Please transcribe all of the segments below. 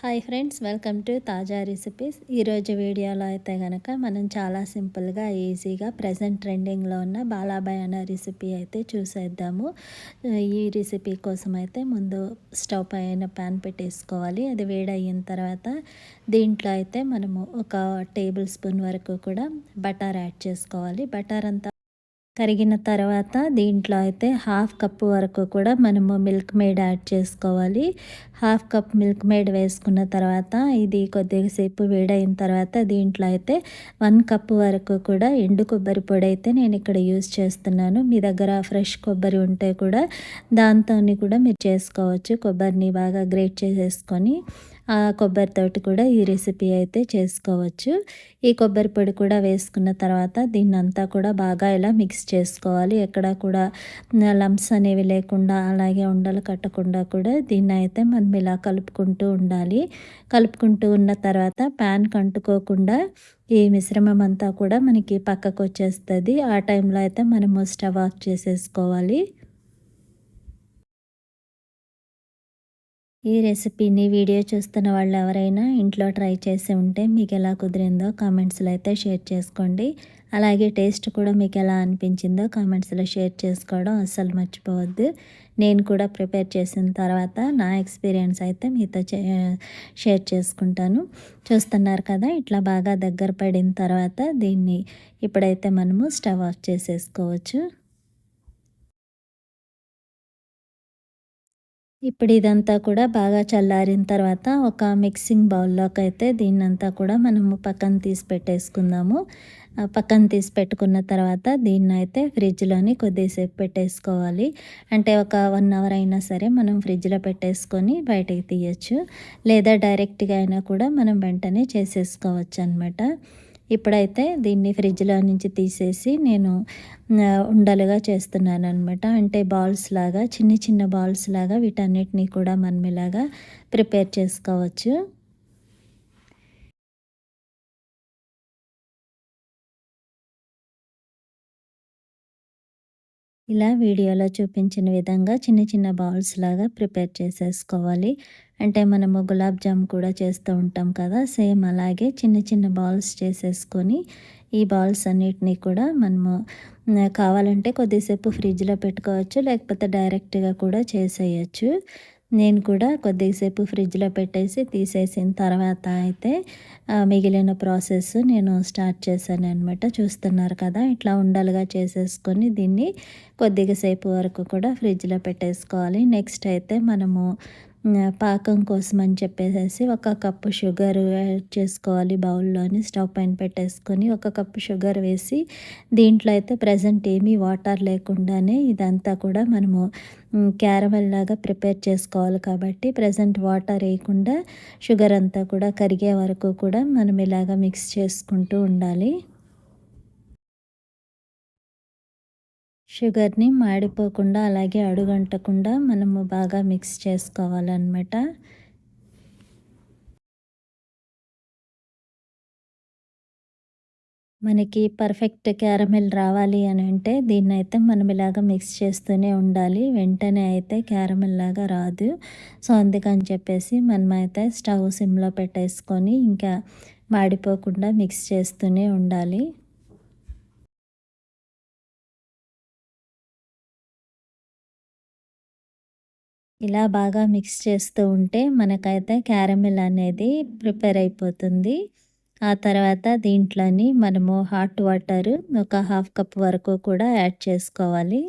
Hi friends, welcome to తాజా recipes. ఈరోజు వీడియోలో అయితే కనుక మనం చాలా సింపుల్గా ఈజీగా ప్రజెంట్ ట్రెండింగ్లో ఉన్న బాలాబాయ్ అనే రెసిపీ అయితే చూసేద్దాము. ఈ రెసిపీ కోసం అయితే ముందు స్టవ్ పైన ప్యాన్ పెట్టేసుకోవాలి. అది వేడయిన తర్వాత దీంట్లో అయితే మనము ఒక టేబుల్ స్పూన్ వరకు కూడా బటర్ యాడ్ చేసుకోవాలి. బటర్ అంతా కరిగిన తర్వాత దీంట్లో అయితే హాఫ్ కప్పు వరకు కూడా మనము మిల్క్ మేడ్ యాడ్ చేసుకోవాలి. హాఫ్ కప్ మిల్క్ మేడ్ వేసుకున్న తర్వాత ఇది కొద్దిసేపు వేడైన తర్వాత దీంట్లో అయితే 1 కప్పు వరకు కూడా ఎండు కొబ్బరి పొడి అయితే నేను ఇక్కడ యూజ్ చేస్తున్నాను. మీ దగ్గర ఫ్రెష్ కొబ్బరి ఉంటే కూడా దాంతోని కూడా మీరు చేసుకోవచ్చు. కొబ్బరిని బాగా గ్రేట్ చేసేసుకొని ఆ కొబ్బరితోటి కూడా ఈ రెసిపీ అయితే చేసుకోవచ్చు. ఈ కొబ్బరి పొడి కూడా వేసుకున్న తర్వాత దీన్నంతా కూడా బాగా ఇలా మిక్స్ చేసుకోవాలి. ఎక్కడ కూడా లంప్స్ అనేవి లేకుండా, అలాగే ఉండలు కట్టకుండా కూడా దీన్ని అయితే మనం ఇలా కలుపుకుంటూ ఉండాలి. కలుపుకుంటూ ఉన్న తర్వాత ప్యాన్కి అంటుకోకుండా ఈ మిశ్రమం అంతా కూడా మనకి పక్కకు వచ్చేస్తుంది. ఆ టైంలో అయితే మనము స్టవ్ ఆఫ్ చేసేసుకోవాలి. ఈ రెసిపీని వీడియో చూస్తున్న వాళ్ళు ఎవరైనా ఇంట్లో ట్రై చేసి ఉంటే మీకు ఎలా కుదిరిందో కామెంట్స్లో అయితే షేర్ చేసుకోండి. అలాగే టేస్ట్ కూడా మీకు ఎలా అనిపించిందో కామెంట్స్లో షేర్ చేసుకోవడం అస్సలు మర్చిపోవద్దు. నేను కూడా ప్రిపేర్ చేసిన తర్వాత నా ఎక్స్పీరియన్స్ అయితే మీతో షేర్ చేసుకుంటాను. చూస్తున్నారు కదా, ఇట్లా బాగా దగ్గర పడిన తర్వాత దీన్ని ఇప్పుడైతే మనము స్టవ్ ఆఫ్ చేసేసుకోవచ్చు. ఇప్పుడు ఇదంతా కూడా బాగా చల్లారిన తర్వాత ఒక మిక్సింగ్ బౌల్లోకి అయితే దీన్నంతా కూడా మనము పక్కన తీసి పెట్టేసుకుందాము. పక్కన తీసి పెట్టుకున్న తర్వాత దీన్నైతే ఫ్రిడ్జ్లోని కొద్దిసేపు పెట్టేసుకోవాలి. అంటే ఒక 1 అవర్ అయినా సరే మనం ఫ్రిడ్జ్లో పెట్టేసుకొని బయటకి తీయచ్చు. లేదా డైరెక్ట్గా అయినా కూడా మనం వెంటనే చేసేసుకోవచ్చు అనమాట. ఇప్పుడైతే దీన్ని ఫ్రిడ్జ్లో నుంచి తీసేసి నేను ఉండలుగా చేస్తున్నాననమాట. అంటే బాల్స్ లాగా, చిన్న చిన్న బాల్స్ లాగా వీటన్నిటిని కూడా మనం ఇలాగా ప్రిపేర్ చేసుకోవచ్చు. ఇలా వీడియోలో చూపించిన విధంగా చిన్న చిన్న బాల్స్ లాగా ప్రిపేర్ చేసేసుకోవాలి. అంటే మనము గులాబ్ జామ్ కూడా చేస్తూ ఉంటాం కదా, సేమ్ అలాగే చిన్న చిన్న బాల్స్ చేసేసుకొని ఈ బాల్స్ అన్నిటినీ కూడా మనము కావాలంటే కొద్దిసేపు ఫ్రిడ్జ్లో పెట్టుకోవచ్చు, లేకపోతే డైరెక్ట్గా కూడా చేసేయచ్చు. నేను కూడా కొద్దిసేపు ఫ్రిడ్జ్లో పెట్టేసి తీసేసిన తర్వాత అయితే మిగిలిన ప్రాసెస్ నేను స్టార్ట్ చేశాను అనమాట. చూస్తున్నారు కదా, ఇట్లా ఉండలుగా చేసేసుకొని దీన్ని కొద్దిగా సేపు వరకు కూడా ఫ్రిడ్జ్లో పెట్టేసుకోవాలి. నెక్స్ట్ అయితే మనము పాకం కోసం అని చెప్పేసేసి ఒక కప్పు షుగర్ యాడ్ చేసుకోవాలి. బౌల్లోని స్టవ్ పైన పెట్టేసుకొని ఒక కప్పు షుగర్ వేసి దీంట్లో అయితే ప్రజెంట్ ఏమీ వాటర్ లేకుండానే ఇదంతా కూడా మనము క్యారమెల్ లాగా ప్రిపేర్ చేసుకోవాలి. కాబట్టి ప్రజెంట్ వాటర్ వేయకుండా షుగర్ అంతా కూడా కరిగే వరకు కూడా మనం ఇలాగ మిక్స్ చేసుకుంటూ ఉండాలి. షుగర్ని మాడిపోకుండా అలాగే అడుగంటకుండా మనము బాగా మిక్స్ చేసుకోవాలన్నమాట. మనకి పర్ఫెక్ట్ క్యారమెల్ రావాలి అని అంటే దీన్నైతే మనం ఇలాగ మిక్స్ చేస్తూనే ఉండాలి. వెంటనే అయితే క్యారమెల్ లాగా రాదు. సో అందుకని చెప్పేసి మనమైతే స్టవ్ సిమ్లో పెట్టేసుకొని ఇంకా మాడిపోకుండా మిక్స్ చేస్తూనే ఉండాలి. ఇలా బాగా మిక్స్ చేస్తూ ఉంటే మనకైతే క్యారమెల్ అనేది ప్రిపేర్ అయిపోతుంది. ఆ తర్వాత దీంట్లోని మనము హాట్ వాటర్ ఒక హాఫ్ కప్ వరకు కూడా యాడ్ చేసుకోవాలి.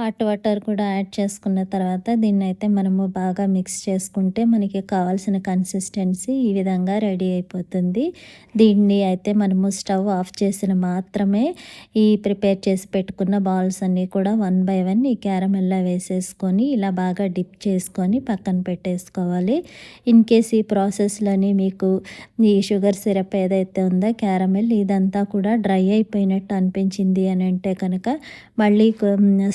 హాట్ వాటర్ కూడా యాడ్ చేసుకున్న తర్వాత దీన్నైతే మనము బాగా మిక్స్ చేసుకుంటే మనకి కావాల్సిన కన్సిస్టెన్సీ ఈ విధంగా రెడీ అయిపోతుంది. దీన్ని అయితే మనము స్టవ్ ఆఫ్ చేసిన మాత్రమే ఈ ప్రిపేర్ చేసి పెట్టుకున్న బాల్స్ అన్నీ కూడా 1 బై 1 ఈ క్యారమెల్లా వేసేసుకొని ఇలా బాగా డిప్ చేసుకొని పక్కన పెట్టేసుకోవాలి. ఇన్ కేస్ ఈ ప్రాసెస్లోని మీకు ఈ షుగర్ సిరప్ ఏదైతే ఉందో క్యారమెల్ ఇదంతా కూడా డ్రై అయిపోయినట్టు అనిపించింది అని అంటే కనుక మళ్ళీ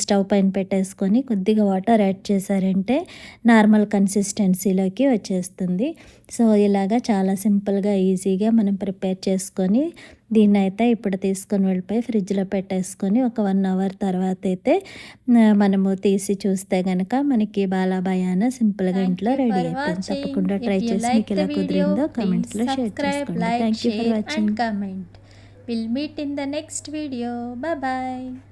స్టవ్ పైన పెట్టేసుకొని కొద్దిగా వాటర్ యాడ్ చేశారంటే నార్మల్ కన్సిస్టెన్సీలోకి వచ్చేస్తుంది. సో ఇలాగా చాలా సింపుల్గా ఈజీగా మనం ప్రిపేర్ చేసుకొని దీన్నైతే ఇప్పుడు తీసుకొని వెళ్ళిపోయి ఫ్రిడ్జ్లో పెట్టేసుకొని ఒక 1 అవర్ తర్వాత అయితే మనము తీసి చూస్తే కనుక మనకి బాలాబాయాన సింపుల్గా ఇంట్లో రెడీ అయిపోయింది. తప్పకుండా ట్రై చేసి మీకు ఎలా కుదిరిందో కామెంట్స్లో షేర్ చేసుకోండి. Thank you for watching. Comment. We'll meet in the next video. Bye bye.